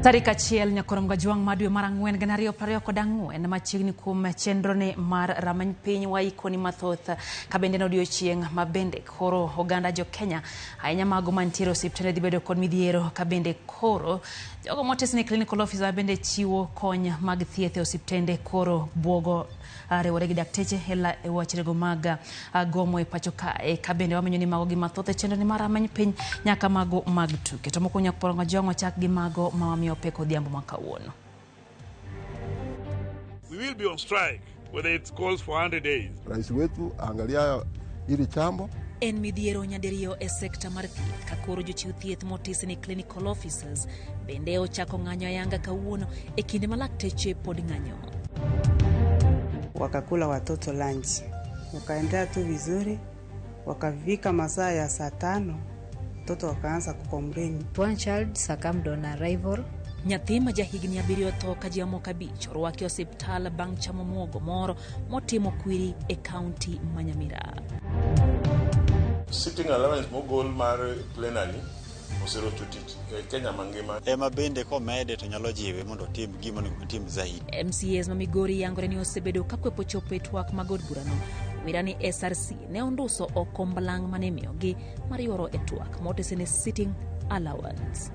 Tarik achiel nyakoro mgajuang madwe marang'wen ganario prario kodang'wen machiegni kuom chenrone mar ramany piny waikoni mathoth kabende odiochieng' mabende koro oganda jo Kenya ahinya mago mantiere osiptende dhi bedo kod midhiero kabende koro jogo motesni clinical officer bende chiwo kony mag thieth e osiptende koro buogo riwore gi dakteche e wachrego mag gomo e pacho kae kabende wamenyo ni mago gi mathoth e chenrone mar ramany piny nyaka mago mag tuke to mokuongo nyakporo mgajuang chak gi mago mawamiyo peko odhiambo makawuono. We will be on strike whether it calls for 100 days. Rais wetu angalia hili chambo. En midhiero nyadiriyo e sekta mar thieth ka koro jochiw thieth motisni clinical officers bende ochako ng'anyo ayanga kawuono e kinde ma lakteche pod ng'anyo. Wakakula watoto lunch, wakaendelea tu vizuri, wakafika masaa ya saa 5 watoto wakaanza kukomplain. One child succumbed on arrival. Nyathi ma jahigni 7 tho ka ji amoko 5 orwaki osiptal bang' chamo muogo moro motimo kwiri e kaunti ma Nyamira. Sitting allowance mogol mar plenary oserocho tich Kenya mangima. Ema bende komede to nyalo jiwe mondo tim gimo ni tim zaidi. MCAs ma Migori yangore ni osebedo kakwepo chopo e twak mag od burano. Wirani SRC ne onduso okombalang' mane miyogi mar yoro e twak motesene sitting allowance.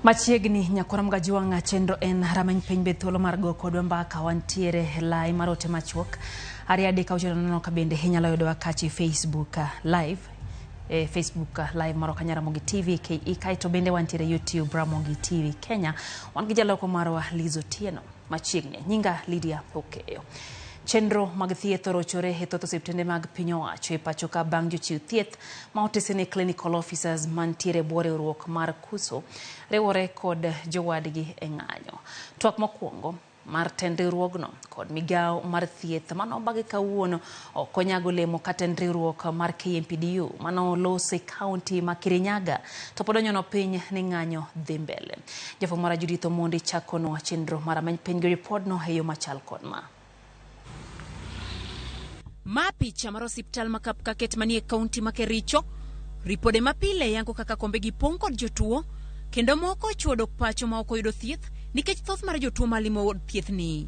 Machiegni nyakoro mgajuang chenro en ramany piny be thuolo mar go kodwa mbaka wantiere lai marote machuok ariade ka uchono kabende hinyalo yudo kachi Facebook live Facebook live maro kanyara RamogiTV KE kaito bende wantiere YouTube RamogiTV Kenya wan gi jaloko marwa Lizo Tieno machiegni nyinga Lydia Okeyo. Chenro mag thieth orochore e thoth osiptende mag piny owacho e pacho ka bang' jochiw thieth ma otesene clinical officers mantiere bwo riwruok mar kuso riwore kod jowadgi e ng'anyo. Twak mokwongo mar tend riwruogno kod migawo mar thieth manobagi kawuono ok onyago lemo ka tend riwruok mar KMPDU manolose kaunti ma Kirinyaga to pod onyono piny ni ng'anyo dhi mbele. Jafwambo mara Judith Omondi chakono chenro mar ramany piny gi ripodno e yo machal kod ma. Ma picha mar osiptal ma Kapkaket manie kaunti ma Kericho ripode mapile yango kaka kombe gi pong' kod jotuo kendo moko chuodok pacho ma ok oyudo thieth nikech thoth mar jotuo malimo thieth ni.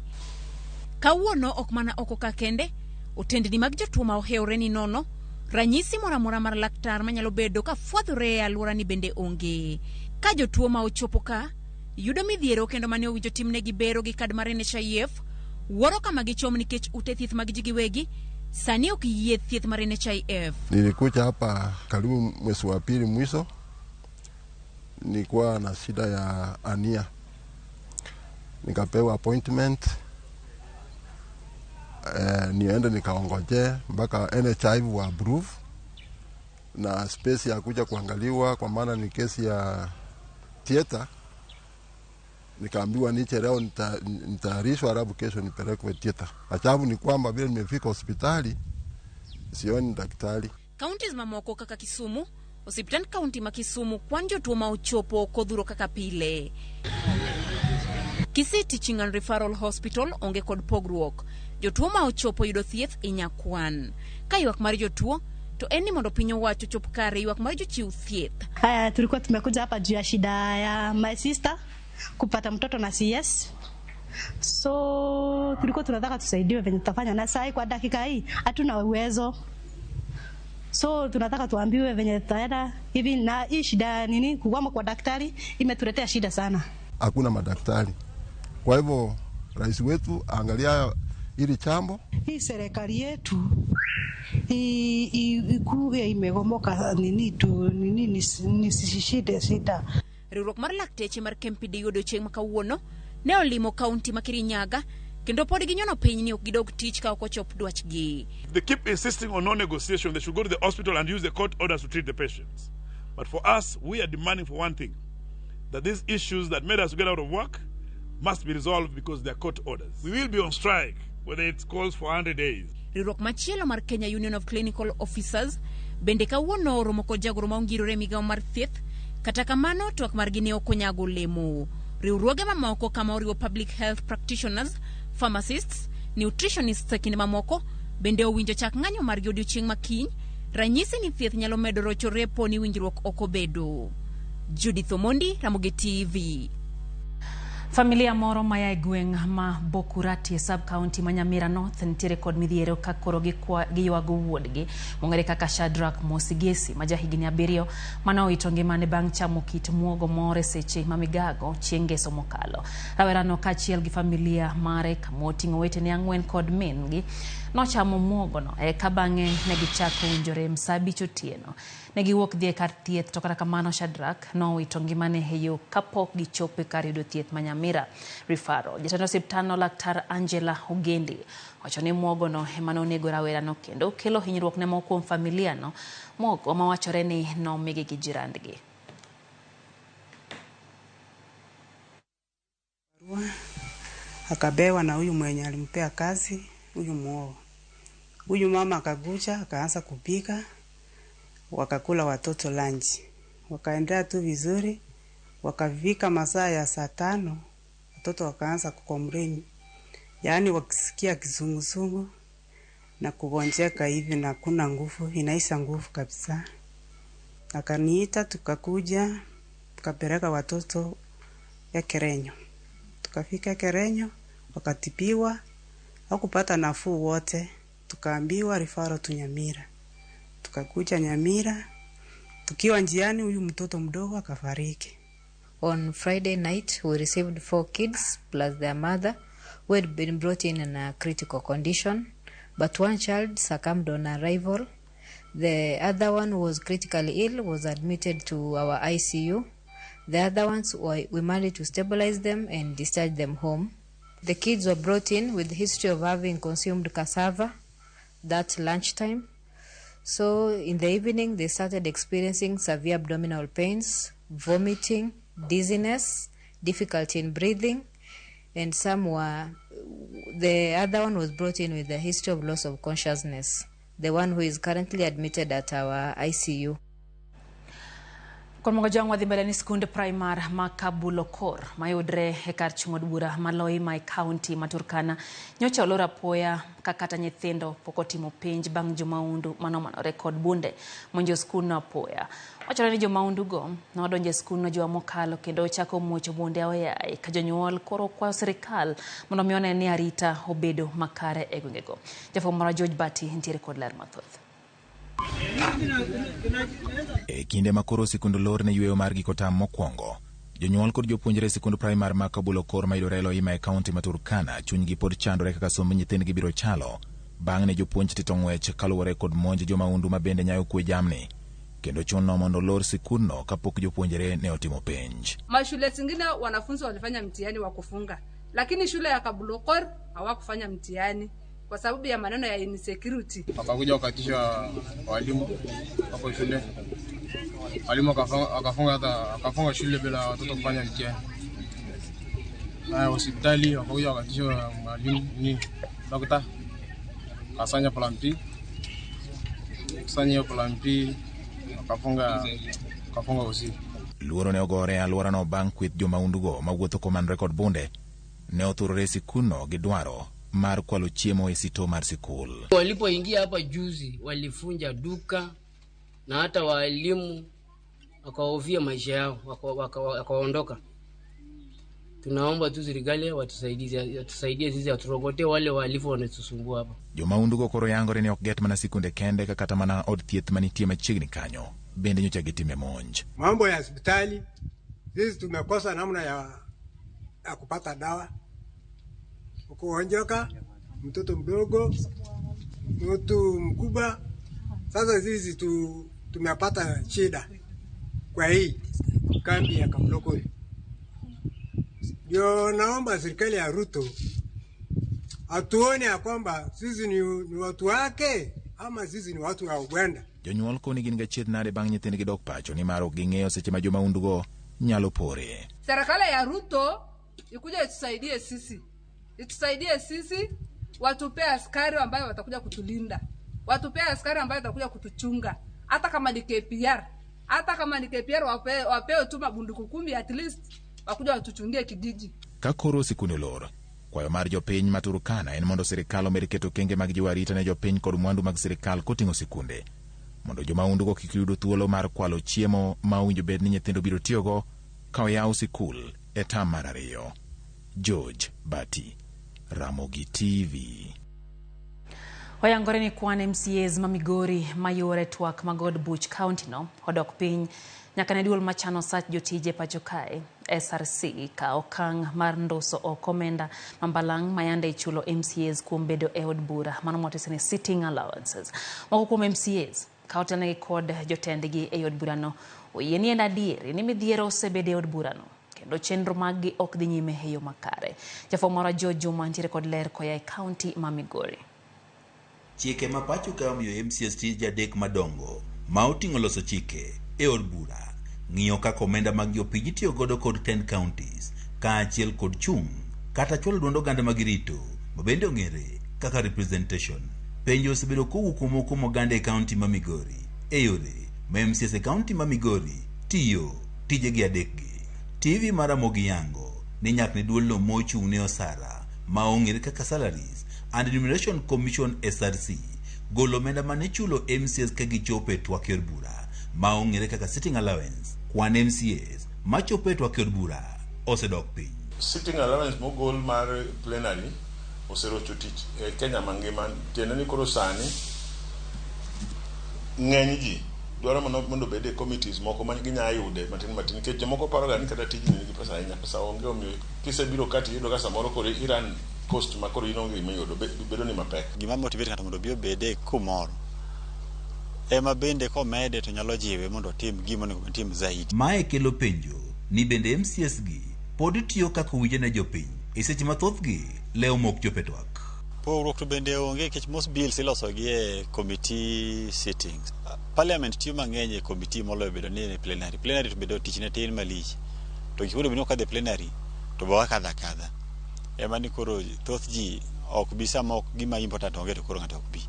Kawuono ok mana oko ka kende otendni mag jotuo ma ohewre ni nono ranyisi mora mora mar laktar manyalo bedo ka fwadhore e alwora ni bende onge. Ka jotuo ma ochopo ka yudo midhiero kendo mane owinjo timnegi bero gi kad mar NHIF wuoro kama gichom nikech ute thieth mag ji giwegi sani ok yie thieth mar NHIF. Nilikuja hapa karibu mwezi wa pili mwisho, nilikuwa na shida ya ania, nikapewa appointment niende nikaongoje mpaka NHIF wa approve na space ya kuja kuangaliwa kwa maana ni kesi ya theater. Nikaambiwa niche leo nitaarishwa alafu kesho nipelekwe theater. Ajabu ni kwamba vile nimefika hospitali sioni daktari. Counties mamoko kaka Kisumu, hospitali county ma Kisumu kwan jotuo ma ochopo kodhuro kaka pile. Kisii Teaching and Referral Hospital onge kod pogruok. Jotuo ma ochopo yudo thieth inyakwan. Ka ywak mar jotuo to eni mondo piny owacho chop kare ywak mar jochiw thieth. Tulikuwa tumekuja hapa juu ya shida ya my sister kupata mtoto na CS. So tulikuwa tunataka tusaidiwe venye tutafanya na sai kwa dakika hii hatuna uwezo. So tunataka tuambiwe venye tutaenda hivi na hii shida nini kuwamo kwa daktari imetuletea shida sana. Hakuna madaktari. Kwa hivyo rais wetu angalia hili chambo. Hii serikali yetu ikuwe imegomoka nini tu nini nisishide sita. Riwruok mar lakteche mar KMPDU odiochieng' makawuono ne olimo kaunti ma Kirinyaga kendo pod ginyono piny ni ok gidog tich ka ok ochop dwachgi. They keep insisting on no negotiation. They should go to the hospital and use the court orders to treat the patients. But for us, we are demanding for one thing, that these issues that made us get out of work must be resolved because they are court orders. We will be on strike whether it calls for 100 days. Riwruok machielo mar Kenya Union of Clinical Officers bende kawuono oromo kod jagoro ma ongirore migawo mar thieth. Kata kamano twak margi ne ok onyago lemo. Riwruoge mamoko kama oriwo public health practitioners, pharmacists, nutritionists kinde mamoko bende owinjo chak ng'anyo margi odiochieng' makiny Ranyisi ni thieth nyalo medo rocho repo ni winjruok okobedo. Judith Omondi, RamogiTV. Familia moro maya gweng ma Bokurati sub-county Manyamira North nitiere kod midhiero ka koro giywago wuodgi mong'ere kaka Shadrack Mosigesi ma jahigni 7 mane owito ngimane bang' chamo kit muogo moro seche ma migago chieng' ngeso mokalo. Rawerano kaachiel gi familia mare kamoting'o wetene 4 kod min-gi nochamo muogono eka bang'e ne gichako winjore saa 5 otieno. Ne giwuok dhi e kar thieth to kata kamano Shadrack nowito ngimane e yo kapok gichopo e kar yudo thieth Manyamira Referral. Jatend osiptandno Laktar Angela Ogendi wacho ni muogono ema nonego rawerano kendo kelo hinyruok ne moko kuom familiano, muogo mawachore ni nomigi gi jirandgi. Akabewa na huyu mwenye alimpea kazi huyu muogo. Huyu mama akakuja akaanza kupika, wakakula watoto lunch. Wakaendelea tu vizuri, wakafika masaa ya saa 5, watoto wakaanza kukomplain. Yaani wakisikia kizunguzungu na kugonjeka hivi na kuna nguvu, inaisha nguvu kabisa. Akaniita tukakuja, tukapeleka watoto ya Kerenyo. Tukafika Kerenyo, wakatibiwa, hakupata nafuu wote, tukaambiwa referral tu Nyamira. Tukakuja Nyamira, tukiwa njiani huyu mtoto mdogo akafariki. On Friday night, we received 4 kids plus their mother who had been brought in a critical condition, but one child succumbed on arrival. The other one was critically ill, was admitted to our ICU. The other ones, we managed to stabilize them and discharge them home. The kids were brought in with the history of having consumed cassava that lunchtime. So in the evening, they started experiencing severe abdominal pains, vomiting, dizziness, difficulty in breathing, and the other one was brought in with a history of loss of consciousness, the one who is currently admitted at our ICU. Kon mogo jang wadhi mbele ni skunde primar Makabulokor mayudre e kar chung'od bura maloi mai county Maturkana nyocha olor apoya kakata nyithindo pok otimo penj bang' jomaundu manomanore kod bunde monjo skul apoya. Wachore ni jomaundu go nodonje skul no juma mokalo kendo ochako muocho bunde aoyaye ka jonyuol koro kwayo sirikal mondo mione ni arita obedo makare e gwengego. Jafwambo mara George Bati ntiere kod ler mathoth. E kinde makoro sikundu lor ne yweyo mar giko tam mokwongo, jonyuol kod jopuonjre sikund primar Makabulokor mayudore Eloi e kaunti Maturkana chunygi pod chandore kaka somb nyithindgi biro chalo bang' ne jopuonj tito ng'wech kaluwore kod monj jomaundu ma bende nyayo kwe jamni kendo chuno mondo lor sikundno kapok jopuonjre ne otimo penj. Mashule zingine wanafunzi walifanya mtihani wa kufunga, lakini shule ya Kabulokor hawakufanya mtihani kwa sababu ya maneno ya insecurity. Wakakuja wakatisha walimu hapo shule. Walimu akafunga shule bila watoto kufanya mtihani. Na hospitali wakakuja wakatisha walimu ni daktari kasanya plan-P. Kasanya plan-P akafunga usi. Luoro ne ogore alwora no bang' kweth jomaundugo mawuotho komanre kod bunde ne othurore sikunno gi dwaro mar kwalo chiemo e sito mar sikul. Walipoingia hapa juzi walifunja duka na hata walimu wakahofia maisha yao wakaondoka. Tunaomba tu serikali watusaidie sisi aturogote wale walifu wanatusumbua hapa. Jomaundugo koro yangore ni ok get mana sikunde kende kata mana od thieth manitie machiegni kanyo bende nyocha gitime monj. Mambo ya hospitali sisi tumekosa namna ya kupata dawa. Kuonjoka mtoto mdogo, mtu mkubwa. Sasa sisi tumepata shida kwa hii kambi ya Kabulokor. Ndio naomba serikali ya Ruto atuone ya kwamba sisi ni watu wake ama sisi ni watu wa Uganda. Jonyuol koni gin gachied nade bang' nyithindgi dok pacho ni maro ging'eyo seche ma jomaundugo nyalo pore. Serikali ya Ruto ikuja itusaidie sisi, watupe askari ambayo watakuja kutulinda, watupe askari ambayo watakuja kutuchunga, hata kama ni KPR, wapeo tu mabunduki 10 at least wakuja watuchungie kijiji. Kakoro sikunde lor kwayo mar jopiny Maturkana en mondo sirikal omed keto kenge mag jiwo arita ne jopiny kod mwandu mag sirikal koting'o sikunde mondo jomaundugo kik yudo thuolo mar kwalo chiemo ma owinjo bed ni nyithindo biro tiyogo ka oyaw sikul e tam mar 2. George Bati, Ramogi TV. Oyangore ni kwan MCAs ma Migori mayore twak magod Buch County no odok piny nyaka ne duol machano sach jotije pacho kae SRC ka okang' mar ndoso ok omenda mambalang' mayande ichulo MCAs kuom bedo e od bura mano motis ni sitting allowances. Moko kuom MCAs ka otelnegi kod jotendgi e od burano oyie ni en adier ni midhiero osebede e od burano kendo chenro maggi ok dhi nyime e yo makare. Jafwambo mara George Juma ntiere kod ler koya e kaunti ma Migori. Chike ma pacho ka omiyo MCAs tij adek madongo ma oting'o loso chike e od bura, ng'iyo kaka omenda mag jopiny tiyo godo kod 10 counties kaachiel kod chung' kata chwalo duond oganda magirito ma bende ong'ere kaka representation. Penjo osebedo kowuok kuom oganda e kaunti ma Migori e yore ma MCAs e kaunti ma Migori tiyo tijegi adekgi. TV mar Ramogi yango ni nyakni duolno mochung' ne osara ma ong'ere kaka Salaries and Remuneration Commission SRC golo omenda mane chulo MCAs ka gichopo e twak od bura ma ong'ere kaka sitting allowance. Kwan MCAs ma chopo e twak od bura osedok piny. Sitting allowance mogol mar plenary oserocho tich e Kenya mangima, tiende ni koro sani ng'eny ji dwaro mondo bede committees moko ma ginya yude matin ke jomoko paro ga ni kata tijni nigi pesa ahinya, pesa onge, omiyo kisebiro kati yudo ka samoro koro Iran cost ma koro ino ngi mayudo bedo ni mapek. Gima motivate kata mondo bede kumoro ema bende komede to nyalo jiwe mondo tim gima ne tim zaidi. Mae kelo penjo ni bende MCAs gi pod tiyo kaka wije ne jopiny e seche mathoth gi leo mok chope twak. Pogruok to bende onge kech most bills iloso gi e committee sittings. Parliament tiyo mang'eny e committee moloyo bedo ni plenary. Plenary to bedo tich ne tin malich. To kikudo bino kadhe plenary to bawa kadha. Ema ni koro thoth ji ok bi sama ok gima important onge to koro ng'ato ok bi.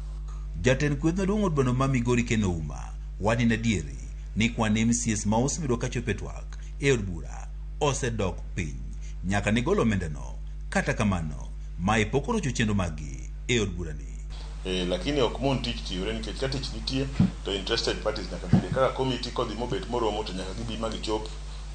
Jatend kweth maduong' od bura ma Migori Keno Uma wani na diere ni kwan MCAs ma osebedo ka chope twak e od bura osedok piny nyaka ni golo omendano. Kata kamano mae pok orocho chenro maggi e od bura ni. Lakini ok mon tich tiyore nikech ka tich nitie to interested parties nyaka bede kaka committee kodhi mobet moromo to nyaka gibi ma gichop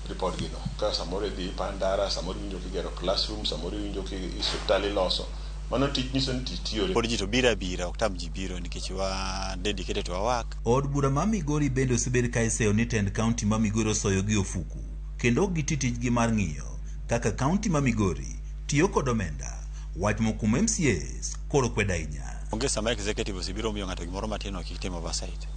report gino. Ka samoro dhi pandara, samoro winjo kigero classroom, samoro winjo kisiptal iloso. Mano tich niso ni tich tiyore. Pod ji to bira ok tam ji biro nikech wa dedicated to our work. Od bura ma Migori bende osebedo ka iseyo ni tend county ma Migori osoyo gi ofuku kendo giti tijgi mar ng'iyo kaka county ma Migori tiyo kod omenda. Wach mokum MCAs koro kweda ahinya. Onge sama executive osibiro miyo ng'ato gimoro matin ok itim oversight.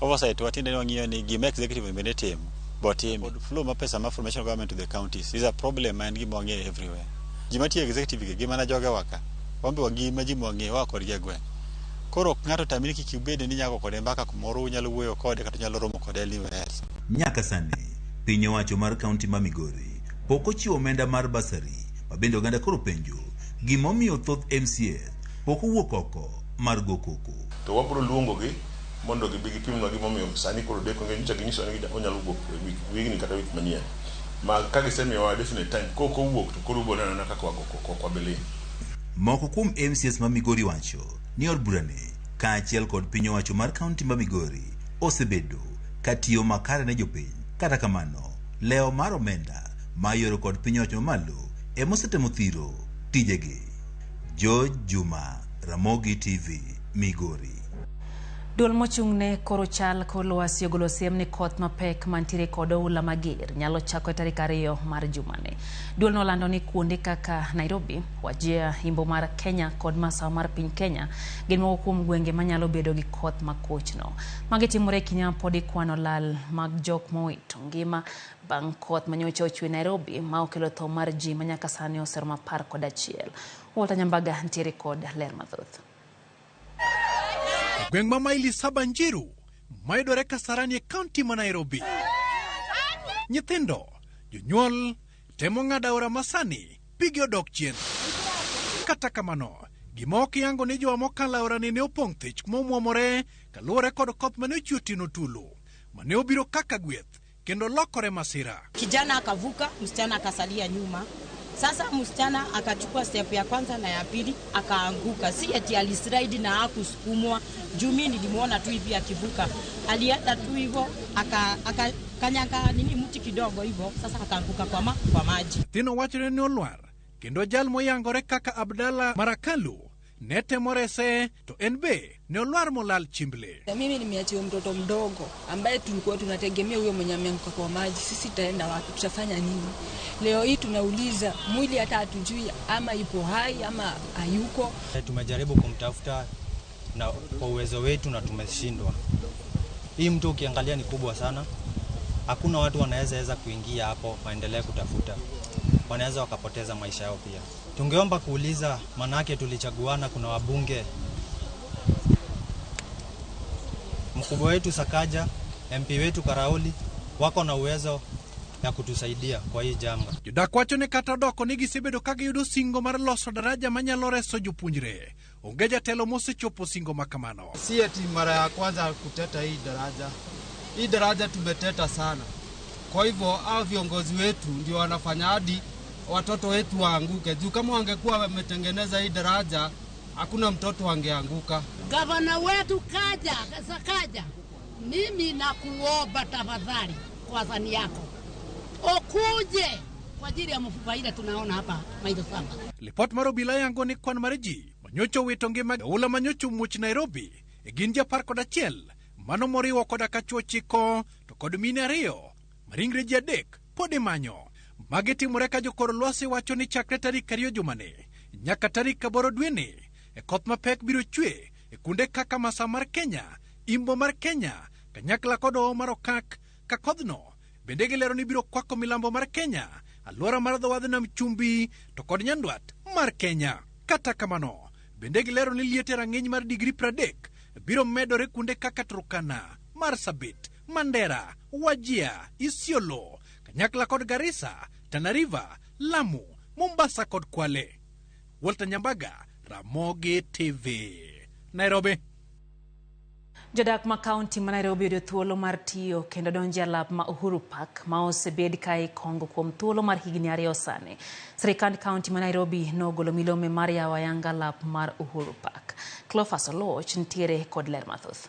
Oversight watinde wang'iyo ni gima executive bende timo botimi. Flow ma pesa ma from national government to the counties is a problem and gima wang'eyo everywhere. Gima tiyo executive gi gima na joga waka wambe wangima ji mwang'eyo wa kod gweng'. Koro ng'ato tamini kik ubede ni nyako kode mbaka kumoro unyalo wuoyo kode kata nyalo romo kode anywhere else. Nyaka sani piny owacho mar kaunti ma Migori pok ochiwo omenda mar basari ma bende oganda koro penjo gimomiyo thoth MCA pok owuok oko mar go koko. To wabro luongo gi mondo gibi gipimnwa gimomiyo sani koro deko ng'eny cha ginyiso ni onyalo wuok wigni kata wik manyien ma ka gisemiyowa definite time koko wuok to koro ubonana na kaka wago koko kwa bele. Moko kuom MCAs ma Migori wacho ni od burani kaachiel kod piny owacho mar kaunti ma Migori osebedo katiyo makare ne jopiny. Kata kamano leo mar omenda ma yoro kod piny owacho mamalo emosetemo thiro tijegi. George Juma, Ramogi TV, Migori. Duol mochung'ne koro chal kor lwasi ogolo siem ni koth mapek mantiere kod oula mager nyalo chako tarik 2 mar jumani. Duol nolando ni kuonde kaka Nairobi, Wajir, Imbo mar Kenya kod Masawa mar piny Kenya gin moko kuom gwenge manyalo bedo gi koth makochno. Magi timore kinya podi kwano lal mag jok mowito ngima bang' koth manyocha ochwe Nairobi ma okelo tho mar ji manyaka sani oseromo 11. Walter Nyambaga ntiere kod ler mathoth. Gweng' ma maili 7 Njiru mayudore Kasarani e kaunti ma Nairobi. Nyithindo, jonyuol temo ng'ado aora masani pigi odok chien. Kata kamano, gima ok yango ni jowa mokalo aora ne opong' thich momwomore kaluwore kod koth mane ochwe otieno tulu mane obiro kaka gweth kendo lokore masira. Kijana akavuka, msichana akasalia nyuma. Sasa msichana akachukua step ya kwanza na ya pili akaanguka. Si eti alislide na hakusukumwa. Juu mimi nilimuona tu hivi akivuka. Alienda tu hivyo akanyanga nini mti kidogo hivyo. Sasa akaanguka kwa maji. Tino wachre ni olwar. Kendo jal moyangore kaka Abdalla Marakalu. Nete morese to enbe ne olwar molal chimble. Mimi nimeachia mtoto mdogo ambaye tulikuwa tunategemea huyo mwenye ameanguka kwa maji. Sisi taenda wapi? Tutafanya nini? Leo hii tunauliza mwili hata hatujui ama ipo hai ama hayuko. Tumejaribu kumtafuta na kwa uwezo wetu na tumeshindwa. Hii mtu ukiangalia ni kubwa sana. Hakuna watu wanaweza kuingia hapo waendelee kutafuta. Wanaweza wakapoteza maisha yao pia. Tungeomba kuuliza, manake tulichaguana, kuna wabunge. Mkubwa wetu Sakaja, MP wetu Karaoli, wako na uwezo ya kutusaidia kwa hii janga. Jodak wacho ne kata doko nigi sebedo kagi yudo singo mar loso daraja manyalo reso jopuonjre. Onge jatelo mosechopo singo makamano. Si eti mara ya kwanza kuteta hii daraja. Hii daraja tumeteta sana. Kwa hivyo hao viongozi wetu ndio wanafanya hadi watoto wetu waanguke. Juu kama wangekuwa wametengeneza hii daraja, hakuna mtoto wangeanguka. Gavana wetu Sakaja, mimi nakuomba tafadhali kwa zani yako. Okuje kwa ajili ya mfupa ile tunaona hapa mailo samba. Lipot maro bila yango ni kwan mareji. Manyocho wetonge ula manyocho much Nairobi. Eginja par koda chiel. Mano moriwo koda kachuo chiko to kod mine ariyo. Maringre ji adek pode manyo. Magi timore ka jokor lwasi wacho ni chakre tarik 2 jumane nyaka tarik 8 dweni koth mapek biro chwe kunde kaka Masa mar Kenya, Imbo mar Kenya, kanyakla kod Hoho mar Okak. Ka kodhno bende gilero ni biro kwako milambo mar Kenya, alwora mar dho wadh nam chumbi to kod nyandwat mar Kenya. Kata kamano bende gilero ni liete rang'iny mar digri 30 biro medore kunde kaka Turkana, Marsabit, Mandera, Wajir, Isiolo, kanyakla kod Garissa, Tana River, Lamu, Mombasa kod Kwale. Walter Nyambaga, Ramogi TV, Nairobi. Jodak ma kaunti ma Nairobi yudo thuolo mar tiyo kendo donjo lab ma Uhuru Park ma osebed ka ikongo kuom thuolo mar higni 2 sani. Sirikand kaunti ma Nairobi nogolo milome mar yawo ayanga lab mar Uhuru Park. Cleophas Oloch ntiere kod ler mathoth.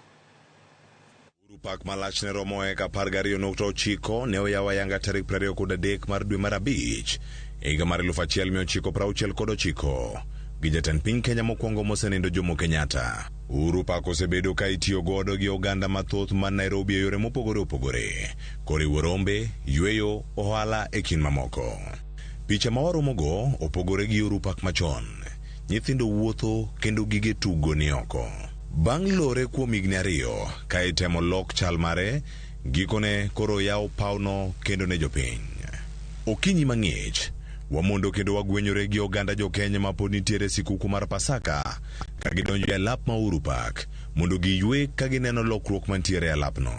Uhuru Park malachne romo eka 12.9 ne oyawo ayanga tarik 23 mar dwe mar abich higa mar 1969 gi jatend piny Kenya mokwongo mosenindo Jomo Kenyatta. Uhuru Park osebedo ka itiyo godo gi oganda mathoth man Nairobi e yore mopogore opogore, koriwo rombe, yweyo, ohala e kind mamoko. Picha ma waromogo opogore gi Uhuru Park machon. Nyithindo wuotho kendo gige tugo ni oko. Bang' lore kuom higni 2 ka itemo lok chal mare, gikone koro yawo pawno kendo ne jopiny. Okinyi mang'ich wamondo kendo wagwenyore gi oganda jo Kenya ma pod nitiere sikuku mar Pasaka ka gidonjo e lap ma Uhuru Park mondo giywe ka gineno lokruok mantiere e lapno.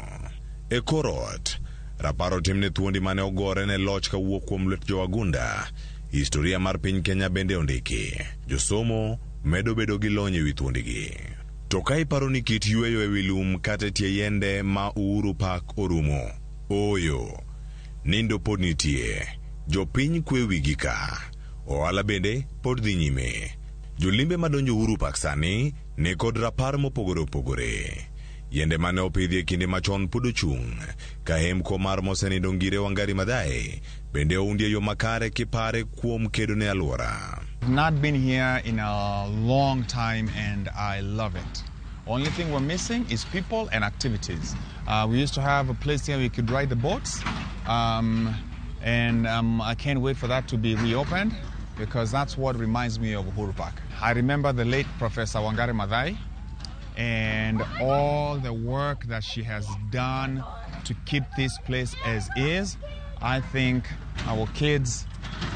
E korot, raparo timne thuondi mane ogore ne loch ka wuok kuom lwet jowagunda. Historia mar piny Kenya bende ondiki. Josomo medo bedo gi lony e wi thuondigi. To ka iparo ni kit yweyo e wi lum kata tie yende ma Uhuru Park orumo, oyo, nindo pod nitie. Jopiny kwe wigi ka. Ohala bende pod dhi nyime. Jolimbe madonjo Uhuru Park sani ne kod rapar mopogore opogore. Yende mane opidhi e kinde machon pod ochung'. Ka hemko mar mosenindo Ngire Wangari Maathai bende oundie yo makare kipare kuom kedo ne alwora. I've not been here in a long time and I love it. Only thing we're missing is people and activities. We used to have a place here we could ride the boats. And I can't wait for that to be reopened because that's what reminds me of Uhuru Park. I remember the late Professor Wangari Maathai and all the work that she has done to keep this place as is. I think our kids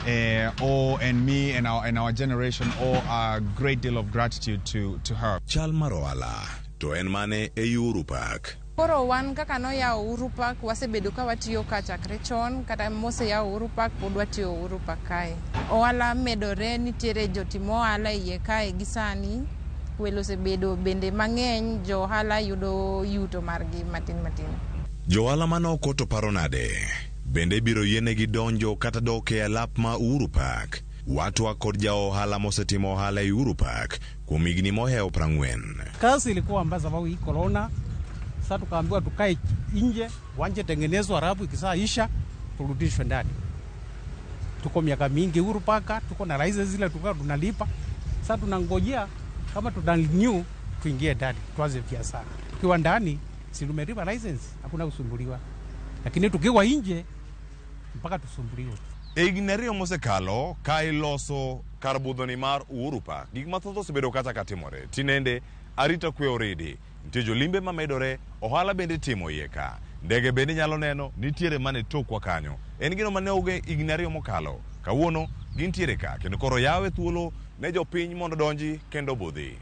and me and our generation owe a great deal of gratitude to her. Chal maroala to en mane e Uhuru Park. Koro wan kaka no ya Uhuru Park wasebedo ka watiyo ka chakre chon kata mose ya Uhuru Park pod watiyo Uhuru Park kae. Ohala medore nitiere jotimo ohala iye kae gisani. Welo osebedo bende mang'eny jo ohala yudo yuto margi matin. Jo ohala manoko to paro nade bende biro yienegi donjo kata dok e lap ma Uhuru Park watwa kod ja ohala mosetimo ohala e Uhuru Park kuom higni mohewo 40. Kazi ilikuwa mbaya sababu hii corona. Sasa tukaambiwa tukae nje, wanje tengenezwa, halafu ikisaisha turudishwe ndani. Tuko miaka mingi Uhuru Park, tuko na license zile tulikuwa tunalipa. Sasa tunangojea kama tunarenew tuingie ndani, tuanze biashara. Tukiwa ndani si tumelipa license, hakuna kusumbuliwa. Lakini tukiwa nje mpaka tusumbuliwe. Ignario mosekalo ka iloso kar budhoni mar Uhuru Park. Gik mathoth osebedo kacha katimore. Tinende arita kwe oridi. Nitie jolimbe mamedore, ohala bende timo iye ka. Ndege bende nyalo neno, nitiere mane tokwa kanyo. En gino mane oge Ignario mokalo. Kawuono gintiere ka kendo koro yawe thuolo ne jopiny mondo donji kendo budhi.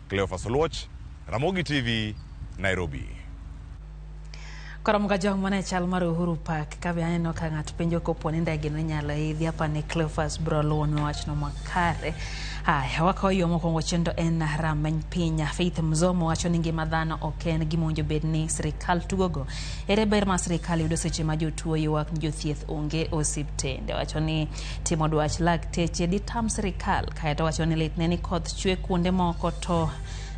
Cleophas Oluoch, Ramogi TV, Nairobi. Karamuga jong mane chal mar Uhuru Park kabe aneno ka ng'at penjo kopo ni ndege no nyalo idhi hapa ne Cleophas bro luon wachno makare. Haya wakayo mokwongo chendo en rameny piny. Faith Mzomo wacho ni ngima dhano ok en gimonjo bed ni sirikal tugogo. Ere ber ma sirikal yudo seche ma jotuo ywak jothieth onge osiptende. Wacho ni timo dwach lakteche ditam sirikal kaeto wacho ni litne ni koth chwe kuonde moko to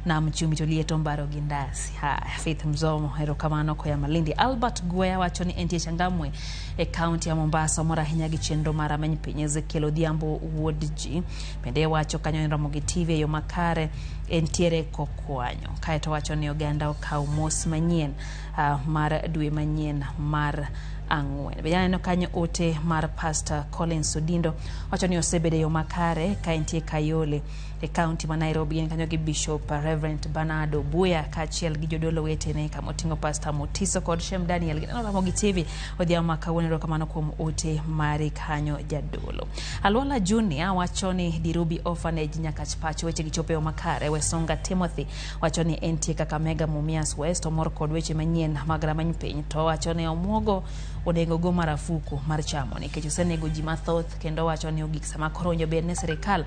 na mchumi tolieto mbaro gindasi. Faith Mzomo erokamano koya Malindi. Albert Gwea wacho ni entie changamwe e county ya Mombasa mora hinya gi chenro mar rameny piny. Ezekiel Odhiambo wuod ji bende wacho kanyo ni RamogiTV yo makare entiere kokwanyo. Kaeto wacho ni oganda okaw mos manyien mar dwe manyien mar ang'wen. Bende no kanyo ote mar Pastor Collins Odindo wacho ni osebede yo makare ka entie Kayole e county ma Nairobi kanyo gi Bishop Reverend Bernardo Buya kachiel gi jodolo wetene kama oting'o Pastor Mutiso kod Shem Daniel. Gino RamogiTV Odhiambo kawuono kamano kuom ote mari kanyo jadolo. Alwala Junior wacho ni Dirubi Orphanage nyaka pacho weche gichope yo makare. Wesonga Timothy wacho ni entie Kakamega Mumias West omor kod weche manyien mag rameny piny to wacho ni omuogo onego go marafuku mar chamo nikech osenego ji mathoth kendo wacho ni ogik sama koronjo bed ne sirikal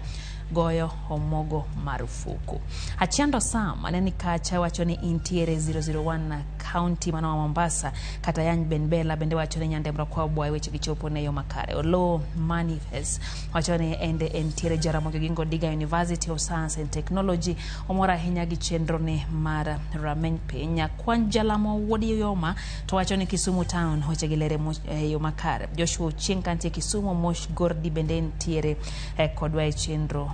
goyo omogo marufuku. Achiando Sam aneni kacha wacho ni intiere 001 na county mano wa Mombasa kata Yany Benbela bende wacho ni Nyandemra kwa bwa weche gichopo ne yo makare. Olo Manifest wacho ni ende intiere Jaramogi Oginga Odinga University of Science and Technology omora hinya gi chenro ne mar rameny piny. Kwan Jalamo Wodi Yoma to wacho ni Kisumu Town weche gilere yo makare. Joshua Ochieng kantie Kisumu Mosh Gordi bende intiere kodwa chenro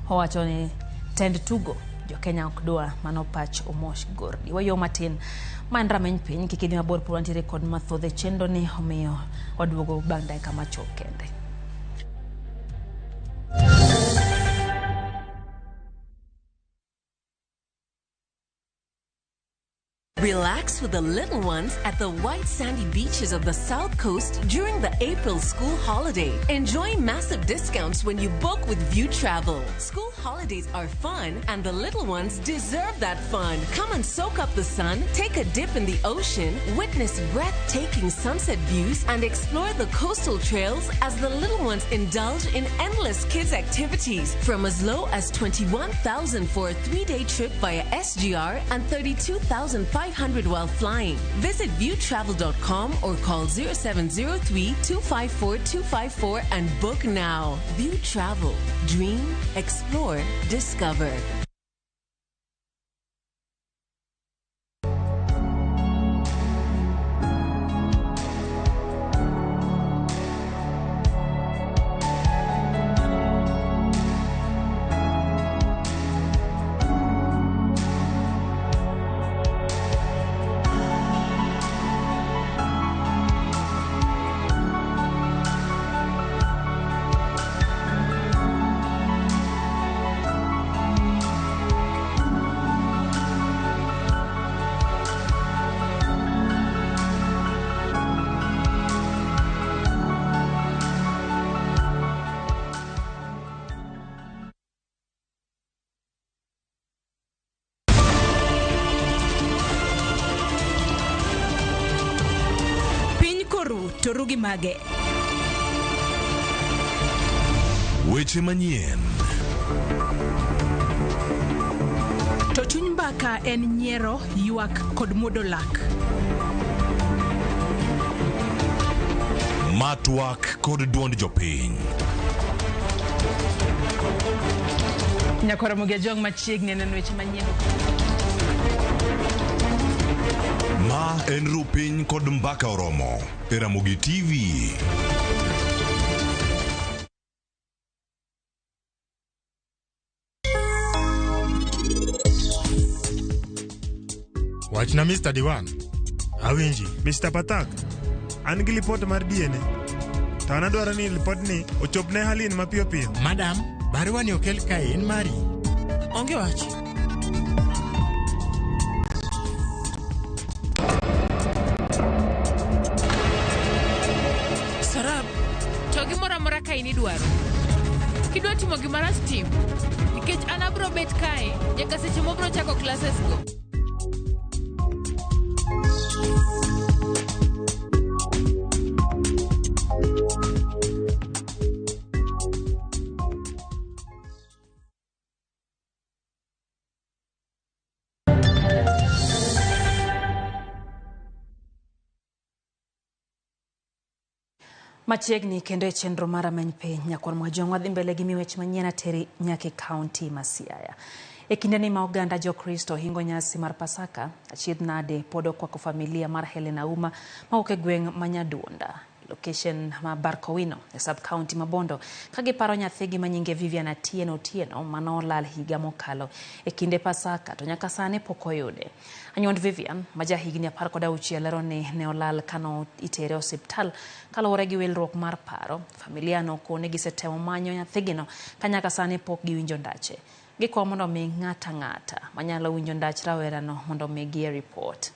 wacho ni tend tugo jo Kenya okdwa mano pach Omosh Gordi. Wayo matin man rameny piny kikidhi mabor puro antiere kod mathodhe chendo ni omiyo waduogo bang' dakika machok kende. Relax with the little ones at the white sandy beaches of the South Coast during the April school holiday. Enjoy massive discounts when you book with View Travel. School holidays are fun and the little ones deserve that fun. Come and soak up the sun, take a dip in the ocean, witness breathtaking sunset views and explore the coastal trails as the little ones indulge in endless kids activities from as low as 21,000 for a 3-day trip via SGR and 32,500 while flying. Visit viewtravel.com or call 0703-254-254 and book now. View Travel. Dream, explore, discover. Torugi mage. Weche manyien. To chuny mbaka en nyiero, ywak kod muodo lak. Matwak kod duond jopiny. Ramogi machiegni neno weche manyien. Ma en rupiny kod mbaka oromo e Ramogi TV. Wachna Mr. Diwan. Awinji, Mr. Patak. An gi lipot mar DNA. To an adwaro ni lipot ni ochop ne Halin mapiyo piyo. Madam, barua ni okel kae en mari. Onge wach. Sarab, to gimoro amora kae ni dwaro. Kidwa timo gimara tim. Nikech an abro bet kae, nyaka seche mobro chako classes go. Machiegni kendo e chenro mar rameny piny nyakwar Mwajong wadhi mbele gi miwech manyien teri nyaka kaunti ma Siaya. E kinde ni ma oganda Jokristo hingo nyasi mar Pasaka, achiedh nade pod okwako familia mar Helen Auma ma ok e gweng' Manyaduonda, location ma Barkowino e sub-county ma Bondo, ka giparo nyathigi manyinge Vivian Atieno manolal higa mokalo e kinde Pasaka to nyaka sani pok oyude. Anyuond Vivian, ma jahigni 16 lero ni ne olal kano itere osiptal kaluwore gi wilruok mar paro. Familia no kone gisetemo manyo nyathigino ka nyaka sani pok giwinjo ndache. Gikwa mondo mi ng'ata manyalo winjo ndach rawerano mondo mi gie report.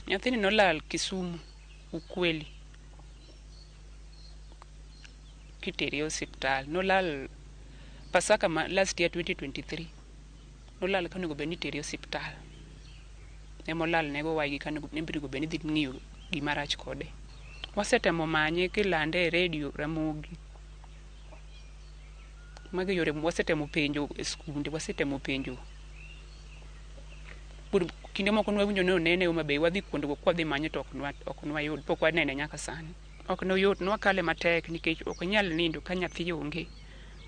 Nyathini nolal Kisumu, Ukweli. Kiteri hospital. Nolal Pasaka last year 2023. Nolal kanego beni teri hospital. Nemolal nego wagi kanego nembiri go beni dhi ng'iyo gimarach kode. Wasetemo manye kilande e radio Ramogi. Magi yore wasetemo penjo e skunde, wasetemo penjo. Kinde moko nwawinjo ne onene Uma Bay wadhi kuondgo kwadhi manye to ok nwayud pok wanene nyaka sani. Ok noyot nwakale matek nikech ok nyal nindo ka nyathi onge.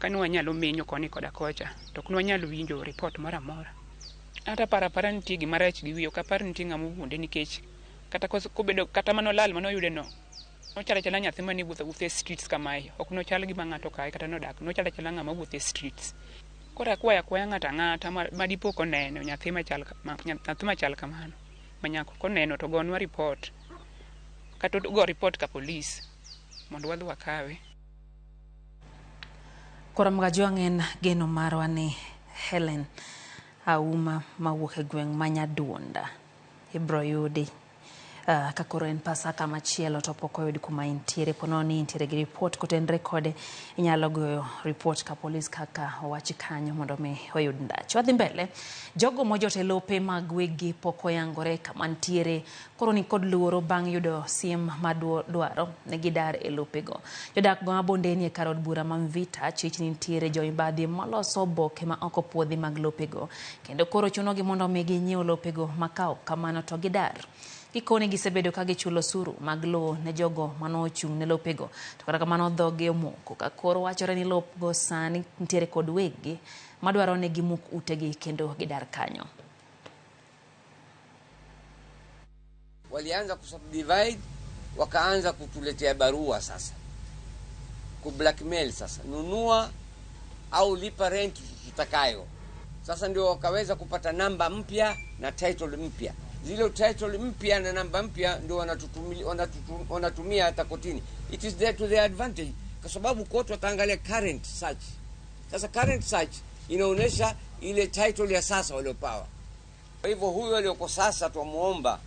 Kani wanyalo menyo koni koda kocha to ok nwanyalo winjo report mara mora. Ata para nitie gimarach gi wiyo ka par nitie ng'ama wuonde nikech kata kobedo kata manolal manoyude no. Nochala nyathi mani wuotho streets kamae. Ok nochal gima ng'ato kae kata nodak. Nochala ng'ama wuotho streets. Kora kwaya ng'ata madipo koneno nyathi machal kamano. Manyako koneno to gonwa report. Kata go report ka police mondo wadhi wakawe. Ramogi en geno marwa ni Helen Auma mawuok e gweng' Manyaduonda ibro yudi ka koro en Pasaka machielo to pok oyud kuma intiere pononi intiere gi report kotenre kode inyalo goyo report ka police kaka owachi kanyo mondo mi oyud ndach. Wadhi mbele jogo mojote lope mag wegi pok oyangore kama ntiere koro ni kod luoro bang' yudo siem madwaro ne gidar e lopego. Jodak go mabondeni e karod bura Mamvita chich ni ntiere joibadhi maloso oboke ma oko puodhi mag lopego kendo koro chuno gi mondo mi ginyiew lopego makao kamano to gidar. Gikone gisebedo ka gichulo osuru mag lowo ne jogo manochung' ne lopego to kata kamano dhoge omoko ka koro wachore ni lopgo sani ntiere kod wegi madwaro ne gimuk utegi kendo gidar kanyo. Walianza kusubdivide wakaanza kutuletea barua sasa. Kublackmail sasa. Nunua au lipa rent tutakayo. Sasa ndio wakaweza kupata namba mpya na title mpya. Zile title mpya na namba mpya ndio wanatumia hata kotini. It is there to their advantage kwa sababu kote wataangalia current search. Sasa current search inaonesha ile title ya sasa waliopawa. Kwa hivyo huyo aliyoko sasa tumuomba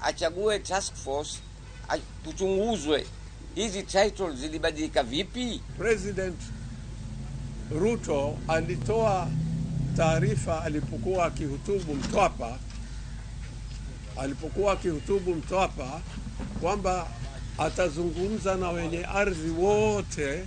achague task force tuchunguzwe hizi titles zilibadilika vipi. President Ruto alitoa taarifa alipokuwa akihutubu Mtwapa kwamba atazungumza na wenye ardhi wote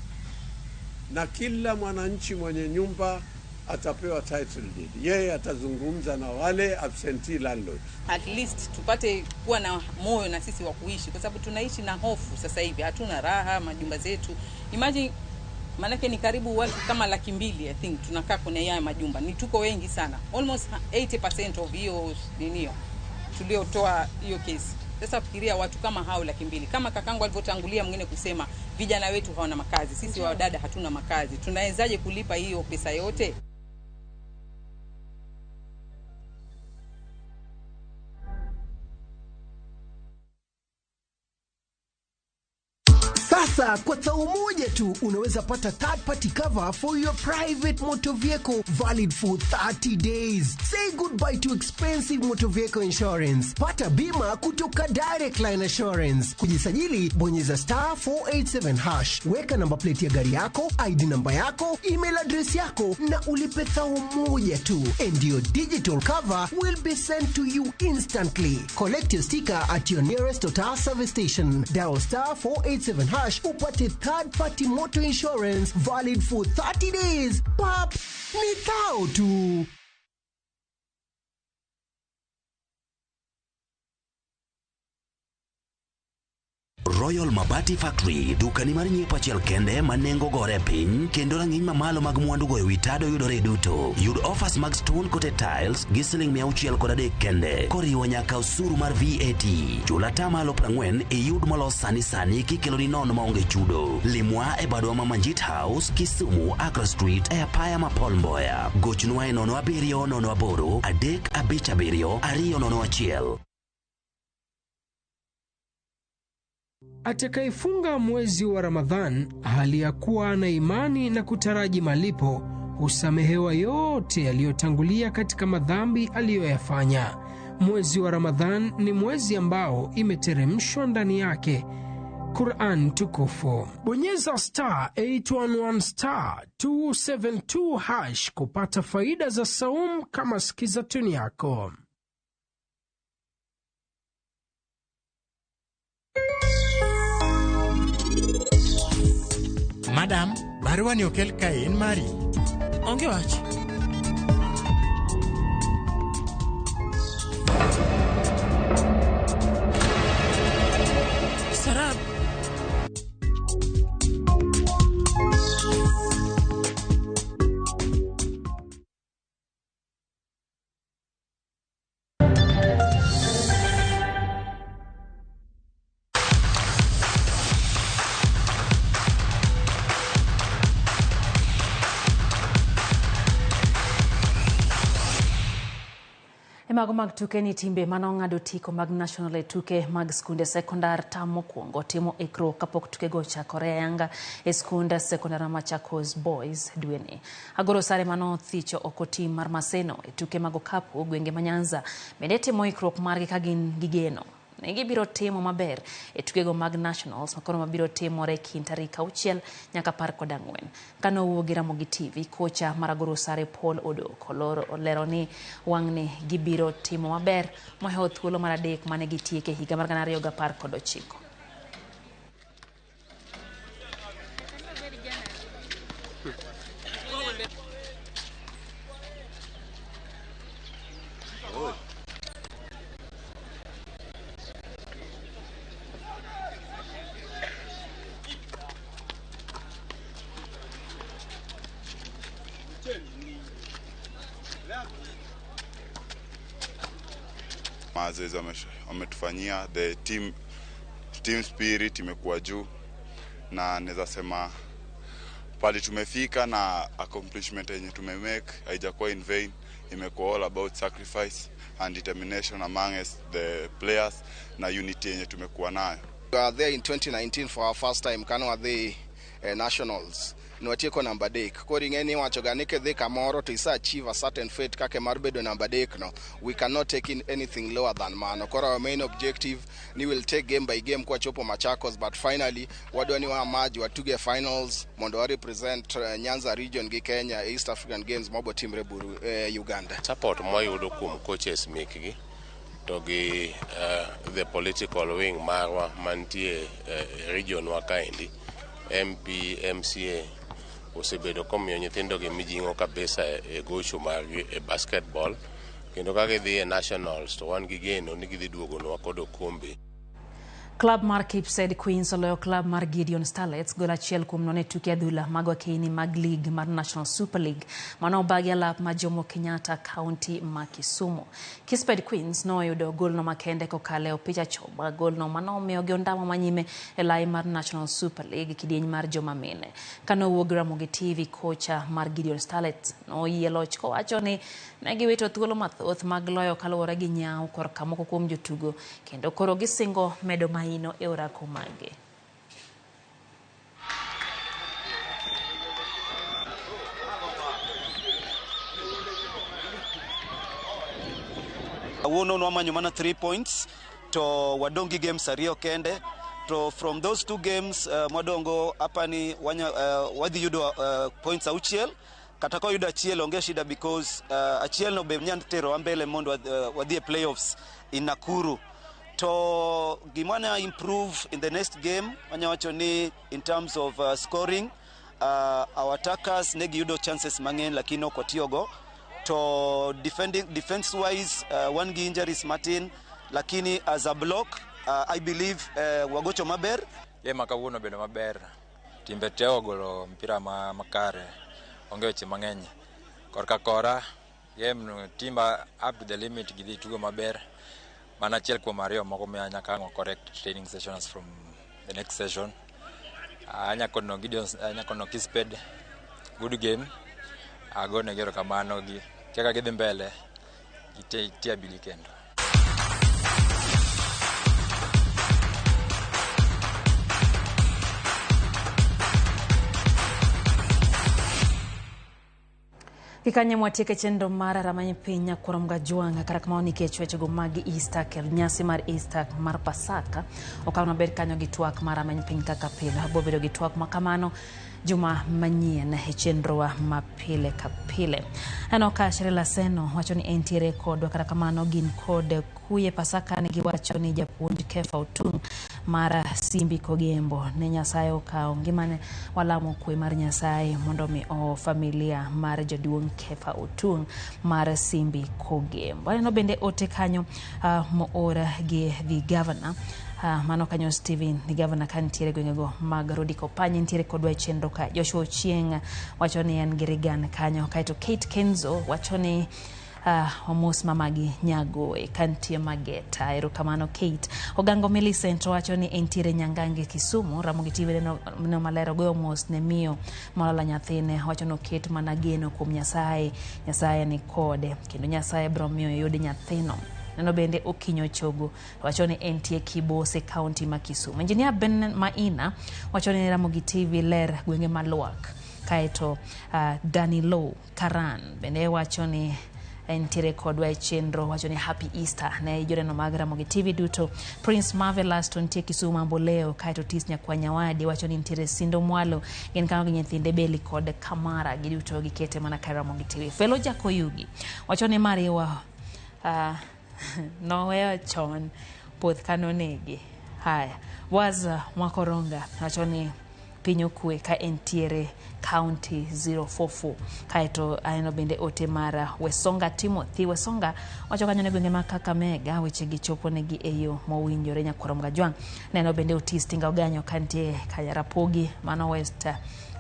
na kila mwananchi mwenye nyumba atapewa title deed. Yeye atazungumza na wale absentee landlords. At least tupate kuwa na moyo na sisi wa kuishi, kwa sababu tunaishi na hofu sasa hivi, hatuna raha majumba zetu. Imagine, manake ni karibu watu kama 200,000 I think tunakaa kwenye haya majumba. Ni tuko wengi sana. Almost 80% of hiyo ninio tuliotoa hiyo kesi. Sasa fikiria watu kama hao 200,000. Kama kakangu alivyotangulia mwingine kusema vijana wetu hawana makazi. Sisi wadada hatuna makazi. Tunawezaje kulipa hiyo pesa yote? Sasa kwa tao moja tu unaweza pata third party cover for your private motor vehicle valid for 30 days. Say goodbye to expensive motor vehicle insurance. Pata bima kutoka Direct Line Assurance. Kujisajili bonyeza *487#. Weka namba plate ya gari yako, ID namba yako, email address yako na ulipe thao moja tu. And your digital cover will be sent to you instantly. Collect your sticker at your nearest Total service station. Dial *487# upate third party motor insurance valid for 30 days. Pap, ni thao tu. Royal Mabati Factory, dukani mar nyiepo achiel kende manengo gore piny, kendo rang'iny mamalo mag mwandu go ewi tado yudore duto. Yud offers mag stone coated tiles gi $630 kende, koriwo nyaka osuru mar VAT. Chula tamalo 40 yud molos sani kikelo ni nono maonge chudo. Limwa e badwa ma Manyien House, Kisumu, Accra Street, e apaya ma Paul Mboya. Gochnwa e 0708 357 201. Atakayefunga mwezi wa Ramadhan hali ya kuwa na imani na kutaraji malipo husamehewa yote yaliyotangulia katika madhambi aliyoyafanya. Mwezi wa Ramadhan ni mwezi ambao imeteremshwa ndani yake Qur'an tukufu. Bonyeza *811 272# kupata faida za saum kama sikiza tuni yako. Madam, barua ni okel kae en mari. Onge wach. Sarab. Mago mag tuke ni timbe manong'ado tiko mag national e tuke mag skunde sekondar tamo kuongo timo ikro kapok tuke go chakore yanga e skunde sekondar Machakos Boys dweni. Agoro sare mano thicho okotim mar Maseno e tuke mag okapu gwenge manyanza bende timo ikro margi kagin gigeno. Negi biro timo maber e tukego mag nationals makono mabiro timore kind tarik 6 nyaka 14. Kano wuo gi RamogiTV, kocha maragoro sare Paul Odok olero ni wang'ni gibiro timo maber mohewo thuolo mar adek mane gitieke higa mar 2019. Mazoezi wametufanyia, the team spirit imekuwa juu, na naweza sema pale tumefika na accomplishment yenye tumemake haijakuwa in vain. Imekuwa all about sacrifice and determination among the players na unity yenye tumekuwa nayo. We are there in 2019 for our first time kanwa the nationals. Nwatieko number dek. Kori ngeni wacho ganike dhe kamoro to isa achieve a certain fate kake marbedo number dek no. We cannot take in anything lower than mano. Kora our main objective ni will take game by game kwa chopo Machakos, but finally wadwani wa maji watuge finals mondo wa represent Nyanza region gi Kenya East African Games mobo team reburu Uganda. Support moyudo kuom coaches mekgi to gi the political wing marwa mantie region wa kaendi, MP, MCA osebedo komiyo nyithindo gi mijing'o kabisa e gocho margi e basketball, kendo ka gidhi e nationals to wan gi geno ni gidhi duogonwa kod okombe. Club mar Kipsed Queens oloyo club mar Gideon Starlets gol achiel kuom nono e tuke adhula mag wakeni mag league mar National Super League mano bagi alap ma Jomo Kenyatta County ma Kisumu. Kipsed Queens noyudo gol no makende kokalo e opich achoma gol no mano omiyo gi ondamo manyime e lai mar National Super League kidieny mar joma mine. Kano wuog RamogiTV kocha mar Gideon Starlets noyie loch kowacho ni ne giwito thuolo mathoth mag loyo kaluwore gi nyaw korka moko kuom jotugo kendo koro gisingo medo maino e orako mage. Awuono nwamanyo mana 3 points to wadongi games ariyo kende to from those 2 games madongo apani wadhi yudo points auchiel kata ko yudo achiel onge shida because achiel no be nyand tero ambele mondo wadhi e playoffs in Nakuru. To gimana improve in the next game wanyawacho ni in terms of scoring our attackers negi yudo chances mang'eny lakini ok otiyogo. To defense wise one gi injuries Martin lakini as a block I believe wagocho maber. Yema kawuono bedo maber. Timbe teo golo mpira makare. Onge weche mang'eny. Korka kora game no timba up to the limit gidhi tugo maber. Mana achiel kuom ariyo moko miya nyaka correct training sessions from the next session. Anyakono Gideon, anyakono Kipsed, good game. Agone gero kamano gi kaka gidhi mbele gitia bili kendo. Kikanye mwatieke chenro mara ramanye pinya kurom gajuanga kara kama oni kechwecho magi Easter kel nyasi mar Easter mar Pasaka okawno ber kanyo gi twak mara ramanye piny kaka pile bobedo gi twak makamano juma manyien e chenro wa mapile kapile. Ano ka Shirela Seno wacho ni entiere kodwa kara kamano gin kode kuye Pasaka ni giwacho ni japuonj Kefa Otung mara Simbi Kogembo ne Nyasaye okao ngimane walamo kwe mar Nyasaye mondo mi o familia mar jaduong Kefa Otung mara Simbi Kogembo. No bende ote kanyo moora gi the governor mano kanyo Steven ni governor kantiere gwengego mag Rodiko Panye ntiere kodwa chenro ka Joshua Ochieng wacho ni en girigan kanyo kaito Kate Kenzo wacho ni omos mamagi nyago e kantie Mageta erokamano Kate. Ogango Millicent wacho ni entiere Nyangange Kisumu. RamogiTV no malero goyo mos ne miyo molala nyathine wacho no Kate manageno kuom Nyasaye ni kode kendo Nyasaye bro miyo yudi nyathino. Nano bende Okinyo Chogo wacho ni entie Kibose County ma Kisumu. Engineer Ben Maina wacho ni RamogiTV ler gwenge maluak kaito Danilo Karan bende wacho ni entiere kodwa e chenro wacho ni Happy Easter ne joreno mag RamogiTV duto. Prince Marvelous to ntie Kisumu Amboleo kaito Tisnya kwa Nyawadi wacho ni entiere Sindo Mwalo gen kano gi nyithinde Beli kod Kamara giduto gikete mana ka RamogiTV. Felo Jakoyugi wacho ni Mariwa noweyo chon puoth kanonegi. Haya waza Mwakoronga wacho ni pinyo kwe ka entiere County 044 kaito aeno bende ote mara Wesonga Timothy Wesonga wacho kanyo ne gwenge ma Kakamega weche gichopo negi eyo mowinjore nyakorom gajwang. Neno bende Otistinga Oganyo kantie kaya Rapogi mano West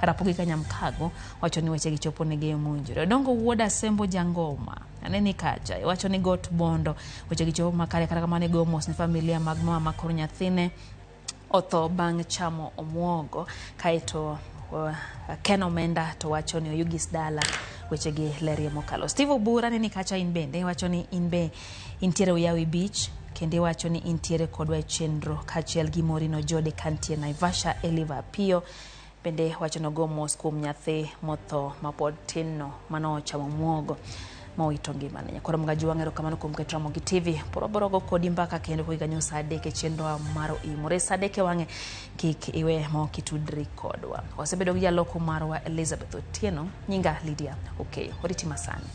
Rapogi Kanyamkago wacho ni weche gichopo negi eyo mowinjore. Dongo Wuoda Sembo Jangoma aneni kacha wacho ni Got Bondo weche gichopo makare kara kamane gomos ni familia mag mama koro nyathine otho bang' chamo omwogo kaito Ken Omenda to wacho ni Oyugis Dala weche gi lerie mokalo. Steve Obura ni kacha in bende wacho ni inbe intiere Uyawi Beach kende wacho ni intiere kodwa e chenro kachiel gi Morino Jode kantie Naivasha. Eliva Pio bende wacho no gomos kuom nyathi motho mapod tinno mano chamo omwogo mowito ngimane. Nyakorom gajuang erokamano kuom keto RamogiTV poroborogo kodi mbaka kendo kuiganyo saa 3 e chenro maro imore saa 3 wange kik iwe mo kitudri kodwa. Wasebedo gi jaloko marwa Elizabeth Otieno nyinga Lydia. Okay, oriti masani.